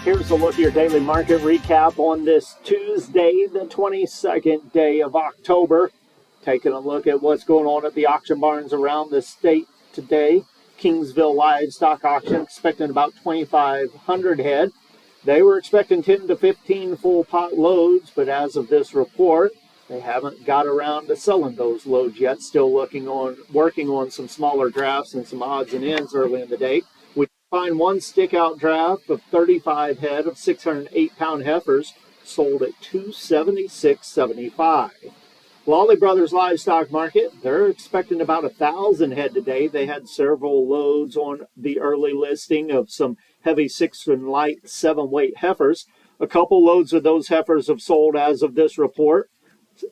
Here's a look at your daily market recap on this Tuesday, the 22nd day of October. Taking a look at what's going on at the auction barns around the state today. Kingsville livestock auction expecting about 2,500 head. They were expecting 10 to 15 full pot loads, but as of this report, they haven't got around to selling those loads yet. Still working on some smaller drafts and some odds and ends early in the day. We find one stick-out draft of 35 head of 608-pound heifers sold at $276.75. Lawley Brothers Livestock Market, they're expecting about 1,000 head today. They had several loads on the early listing of some heavy 6 and light 7-weight heifers. A couple loads of those heifers have sold as of this report.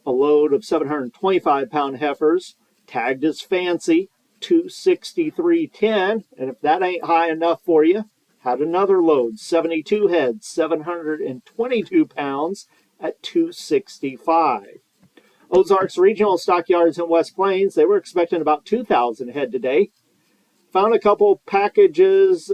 A load of 725-pound heifers, tagged as fancy, $263.10. And if that ain't high enough for you, had another load, 72 head, 722 pounds at $265. Ozarks Regional Stockyards in West Plains, they were expecting about 2,000 head today. Found a couple packages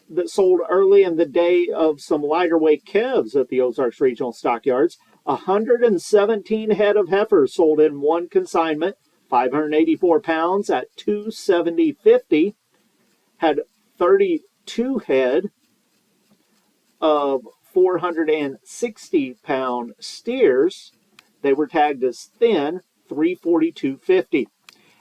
that sold early in the day of some lighter weight calves at the Ozarks Regional Stockyards. 117 head of heifers sold in one consignment, 584 pounds at $270.50. Had 32 head of 460-pound steers. They were tagged as thin, $342.50.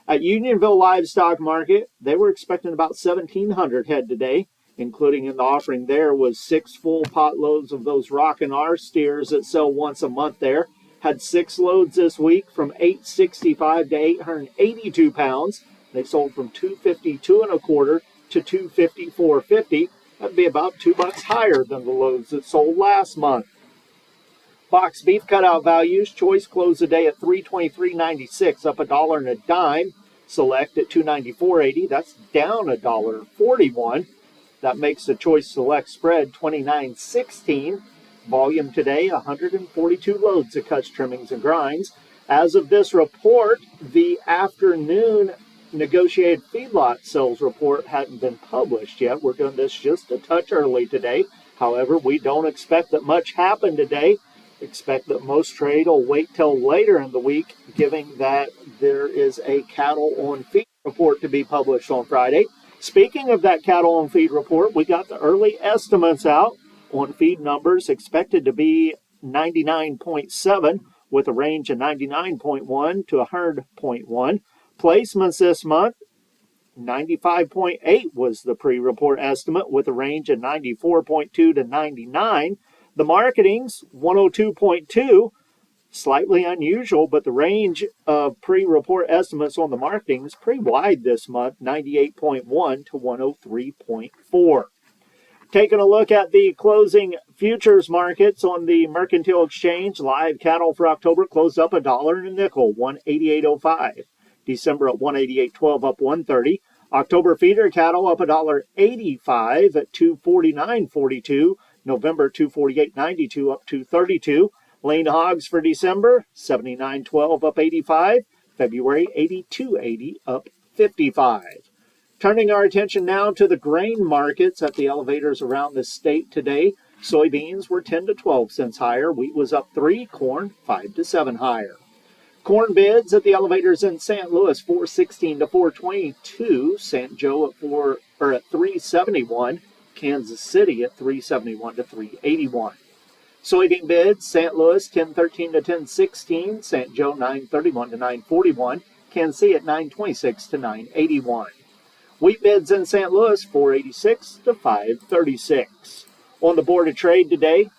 At Unionville Livestock Market, they were expecting about 1,700 head today. Including in the offering there was 6 full pot loads of those Rockin' R steers that sell once a month there. Had 6 loads this week from 865 to 882 pounds. They sold from $252 1/4 to $254.50. That'd be about $2 higher than the loads that sold last month. Box beef cutout values. Choice closed the day at $323.96, up $1 and a dime. Select at $294.80. That's down $1.41. That makes the Choice Select spread $29.16. Volume today, 142 loads of cuts, trimmings, and grinds. As of this report, the afternoon negotiated feedlot sales report hadn't been published yet. We're doing this just a touch early today. However, we don't expect that much happened today. Expect that most trade will wait till later in the week, given that there is a cattle on feed report to be published on Friday. Speaking of that cattle on feed report, we got the early estimates out on feed numbers expected to be 99.7 with a range of 99.1 to 100.1. Placements this month, 95.8 was the pre-report estimate with a range of 94.2 to 99. The marketings, 102.2. Slightly unusual, but the range of pre-report estimates on the marketing is pretty wide this month, 98.1 to 103.4. Taking a look at the closing futures markets on the Mercantile Exchange, live cattle for October closed up $1 and a nickel, 188.05. December at 188.12, up 130. October feeder cattle up $1.85 at 249.42. November 248.92, up 232. Lean hogs for December, 79.12, up 85. February, 82.80, up 55. Turning our attention now to the grain markets at the elevators around the state today. Soybeans were 10 to 12 cents higher. Wheat was up 3. Corn, 5 to 7 higher. Corn bids at the elevators in St. Louis, 416 to 422. St. Joe at 371. Kansas City at 371 to 381. Soybean bids, St. Louis 1013 to 1016, St. Joe 931 to 941, Kansas City at 926 to 981. Wheat bids in St. Louis 486 to 536. On the board of trade today,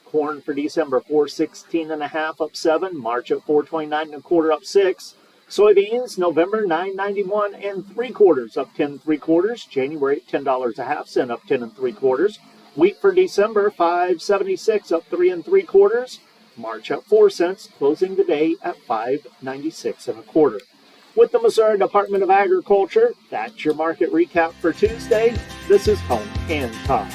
corn for December 416.5 up 7, March at 429 1/4 up 6. Soybeans November 991 3/4 up 10 3/4, January at $10 a half cent up 10 3/4. Wheat for December, $5.76, up 3 3/4. March up 4 cents, closing the day at $5.96 1/4. With the Missouri Department of Agriculture, that's your market recap for Tuesday. This is Tony Hancock.